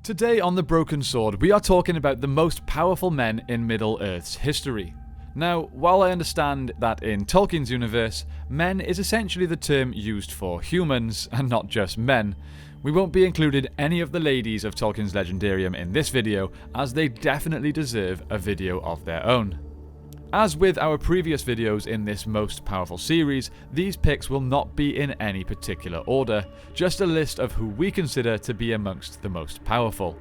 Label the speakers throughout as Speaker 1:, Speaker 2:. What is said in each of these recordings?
Speaker 1: Today on The Broken Sword, we are talking about the most powerful men in Middle-earth's history. Now, while I understand that in Tolkien's universe, men is essentially the term used for humans, and not just men, we won't be including any of the ladies of Tolkien's Legendarium in this video, as they definitely deserve a video of their own. As with our previous videos in this most powerful series, these picks will not be in any particular order, just a list of who we consider to be amongst the most powerful.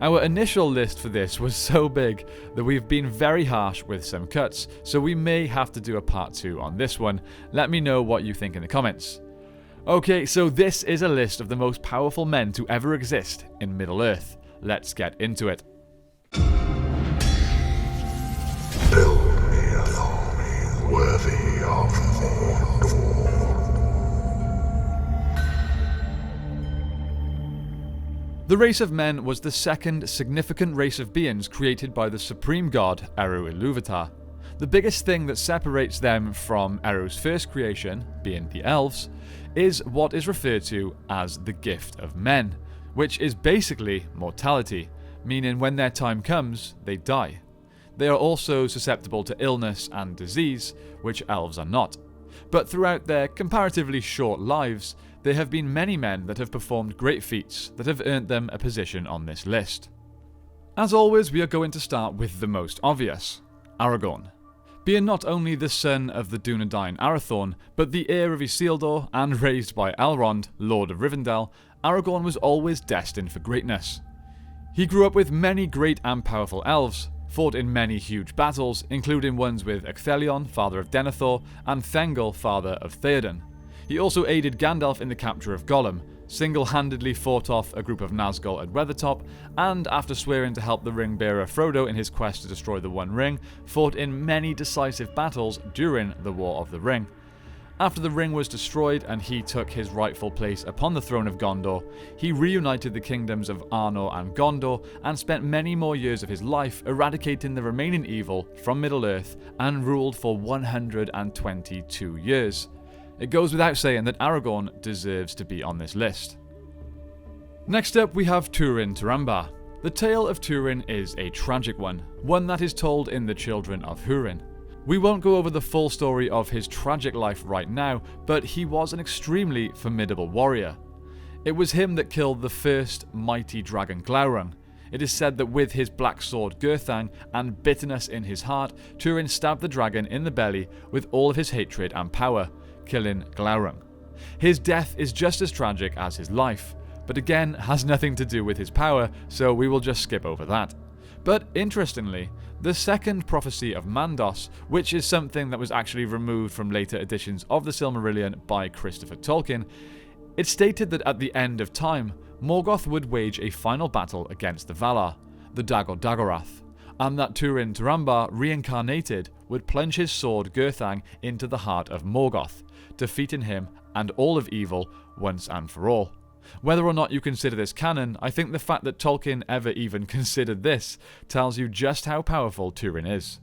Speaker 1: Our initial list for this was so big that we've been very harsh with some cuts, so we may have to do a part 2 on this one. Let me know what you think in the comments. Okay, so this is a list of the most powerful men to ever exist in Middle-earth. Let's get into it.
Speaker 2: Worthy of Mordor.
Speaker 1: The race of men was the second significant race of beings created by the supreme god Eru Ilúvatar. The biggest thing that separates them from Eru's first creation, being the elves, is what is referred to as the gift of men, which is basically mortality, meaning when their time comes, they die. They are also susceptible to illness and disease, which elves are not. But throughout their comparatively short lives, there have been many men that have performed great feats that have earned them a position on this list. As always, we are going to start with the most obvious, Aragorn. Being not only the son of the Dunedain Arathorn, but the heir of Isildur and raised by Elrond, Lord of Rivendell, Aragorn was always destined for greatness. He grew up with many great and powerful elves, fought in many huge battles, including ones with Ecthelion, father of Denethor, and Thengel, father of Theoden. He also aided Gandalf in the capture of Gollum, single-handedly fought off a group of Nazgul at Weathertop, and after swearing to help the ring-bearer Frodo in his quest to destroy the One Ring, fought in many decisive battles during the War of the Ring. After the ring was destroyed and he took his rightful place upon the throne of Gondor, he reunited the kingdoms of Arnor and Gondor and spent many more years of his life eradicating the remaining evil from Middle-earth and ruled for 122 years. It goes without saying that Aragorn deserves to be on this list. Next up we have Turin Turambar. The tale of Turin is a tragic one that is told in The Children of Hurun. We won't go over the full story of his tragic life right now, but he was an extremely formidable warrior. It was him that killed the first mighty dragon Glaurung. It is said that with his black sword Gurthang and bitterness in his heart, Turin stabbed the dragon in the belly with all of his hatred and power, killing Glaurung. His death is just as tragic as his life, but again has nothing to do with his power, so we will just skip over that. But interestingly, the second prophecy of Mandos, which is something that was actually removed from later editions of the Silmarillion by Christopher Tolkien, it stated that at the end of time, Morgoth would wage a final battle against the Valar, the Dagor-Dagorath, and that Turin Turambar, reincarnated, would plunge his sword Gurthang into the heart of Morgoth, defeating him and all of evil once and for all. Whether or not you consider this canon, I think the fact that Tolkien ever even considered this tells you just how powerful Turin is.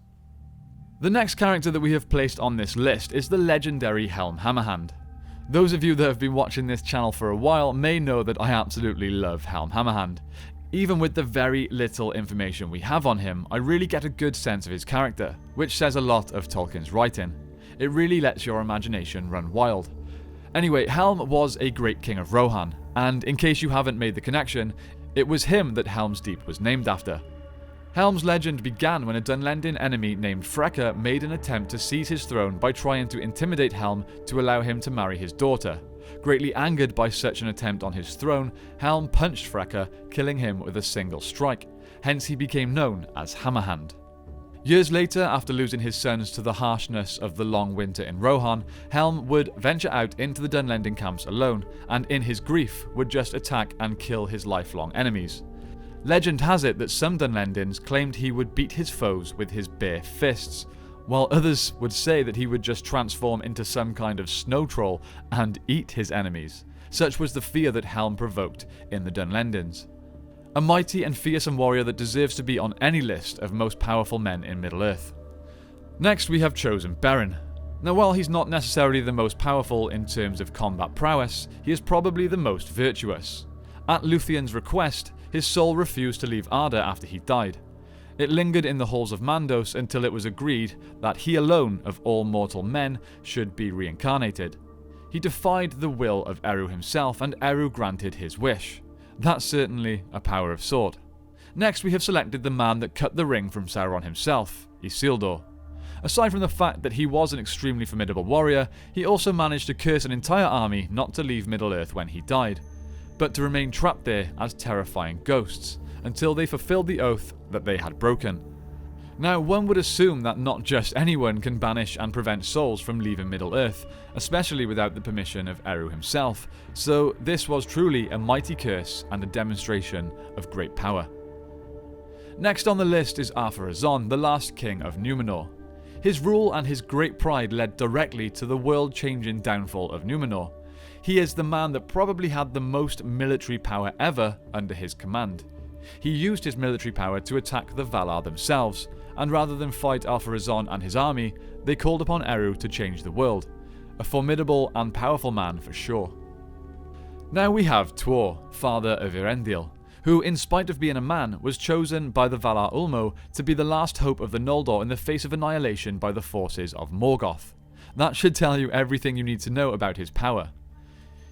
Speaker 1: The next character that we have placed on this list is the legendary Helm Hammerhand. Those of you that have been watching this channel for a while may know that I absolutely love Helm Hammerhand. Even with the very little information we have on him, I really get a good sense of his character, which says a lot of Tolkien's writing. It really lets your imagination run wild. Anyway, Helm was a great king of Rohan, and in case you haven't made the connection, it was him that Helm's Deep was named after. Helm's legend began when a Dunlendin enemy named Freka made an attempt to seize his throne by trying to intimidate Helm to allow him to marry his daughter. Greatly angered by such an attempt on his throne, Helm punched Freka, killing him with a single strike. Hence he became known as Hammerhand. Years later, after losing his sons to the harshness of the long winter in Rohan, Helm would venture out into the Dunlendin camps alone, and in his grief would just attack and kill his lifelong enemies. Legend has it that some Dunlendins claimed he would beat his foes with his bare fists, while others would say that he would just transform into some kind of snow troll and eat his enemies. Such was the fear that Helm provoked in the Dunlendins. A mighty and fearsome warrior that deserves to be on any list of most powerful men in Middle-earth. Next we have chosen Beren. Now while he's not necessarily the most powerful in terms of combat prowess, he is probably the most virtuous. At Lúthien's request, his soul refused to leave Arda after he died. It lingered in the halls of Mandos until it was agreed that he alone of all mortal men should be reincarnated. He defied the will of Eru himself, and Eru granted his wish. That's certainly a power of sort. Next, we have selected the man that cut the ring from Sauron himself, Isildur. Aside from the fact that he was an extremely formidable warrior, he also managed to curse an entire army not to leave Middle-earth when he died, but to remain trapped there as terrifying ghosts, until they fulfilled the oath that they had broken. Now, one would assume that not just anyone can banish and prevent souls from leaving Middle-earth, especially without the permission of Eru himself, so this was truly a mighty curse and a demonstration of great power. Next on the list is Ar-Pharazôn, the last king of Númenor. His rule and his great pride led directly to the world-changing downfall of Númenor. He is the man that probably had the most military power ever under his command. He used his military power to attack the Valar themselves, and rather than fight Ar-Pharazôn and his army, they called upon Eru to change the world. A formidable and powerful man for sure. Now we have Tuor, father of Eärendil, who, in spite of being a man, was chosen by the Valar Ulmo to be the last hope of the Noldor in the face of annihilation by the forces of Morgoth. That should tell you everything you need to know about his power.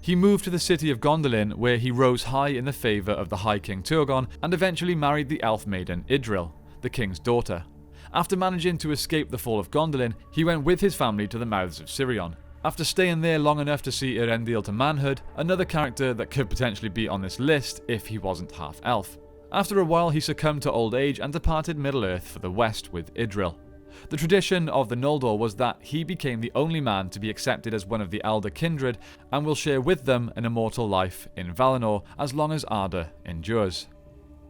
Speaker 1: He moved to the city of Gondolin, where he rose high in the favour of the High King Turgon, and eventually married the elf maiden Idril, the king's daughter. After managing to escape the fall of Gondolin, he went with his family to the mouths of Sirion. After staying there long enough to see Eärendil to manhood, another character that could potentially be on this list if he wasn't half-elf. After a while he succumbed to old age and departed Middle-earth for the west with Idril. The tradition of the Noldor was that he became the only man to be accepted as one of the Elder Kindred and will share with them an immortal life in Valinor as long as Arda endures.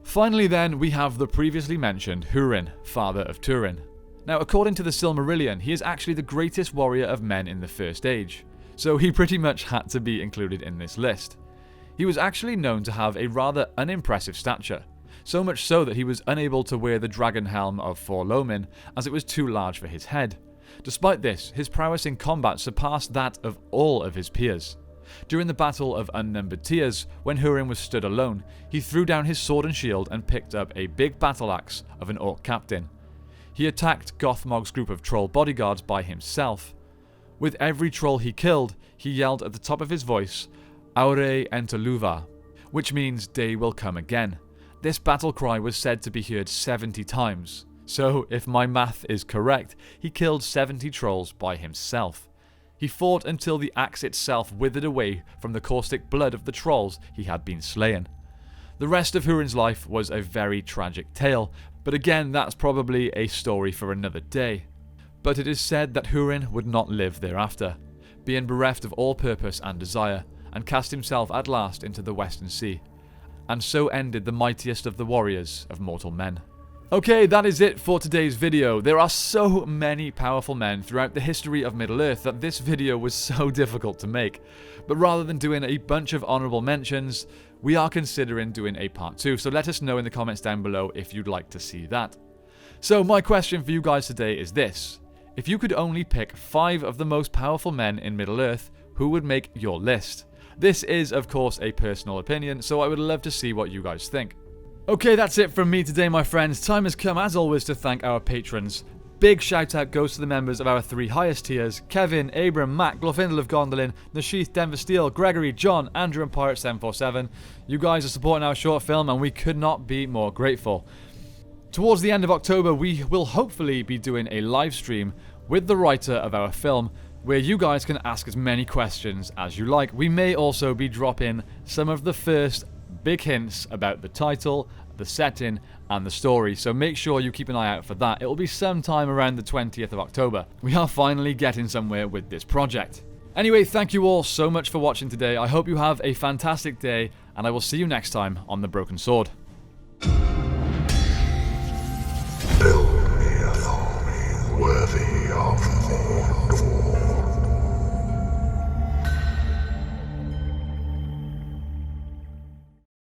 Speaker 1: Finally then, we have the previously mentioned Hurun, father of Turin. Now, according to the Silmarillion, he is actually the greatest warrior of men in the First Age, so he pretty much had to be included in this list. He was actually known to have a rather unimpressive stature, so much so that he was unable to wear the dragon helm of Forlomin as it was too large for his head. Despite this, his prowess in combat surpassed that of all of his peers. During the Battle of Unnumbered Tears, when Hurun was stood alone, he threw down his sword and shield and picked up a big battle axe of an orc captain. He attacked Gothmog's group of troll bodyguards by himself. With every troll he killed, he yelled at the top of his voice, Aure Enteluva, which means day will come again. This battle cry was said to be heard 70 times, so if my math is correct, he killed 70 trolls by himself. He fought until the axe itself withered away from the caustic blood of the trolls he had been slaying. The rest of Hurun's life was a very tragic tale, but again that's probably a story for another day. But it is said that Hurun would not live thereafter, being bereft of all purpose and desire, and cast himself at last into the Western Sea. And so ended the mightiest of the warriors of mortal men. Okay, that is it for today's video. There are so many powerful men throughout the history of Middle-earth that this video was so difficult to make. But rather than doing a bunch of honourable mentions, we are considering doing a part 2, so let us know in the comments down below if you'd like to see that. So my question for you guys today is this. If you could only pick 5 of the most powerful men in Middle-earth, who would make your list? This is, of course, a personal opinion, so I would love to see what you guys think. Okay, that's it from me today, my friends. Time has come, as always, to thank our patrons. Big shout out goes to the members of our 3 highest tiers: Kevin, Abram, Matt, Glorfindel of Gondolin, Nashith, Denver Steel, Gregory, John, Andrew and Pirate 747. You guys are supporting our short film and we could not be more grateful. Towards the end of October, we will hopefully be doing a live stream with the writer of our film, where you guys can ask as many questions as you like. We may also be dropping some of the first big hints about the title, the setting, and the story, so make sure you keep an eye out for that. It will be sometime around the 20th of October. We are finally getting somewhere with this project. Anyway, thank you all so much for watching today. I hope you have a fantastic day, and I will see you next time on The Broken Sword.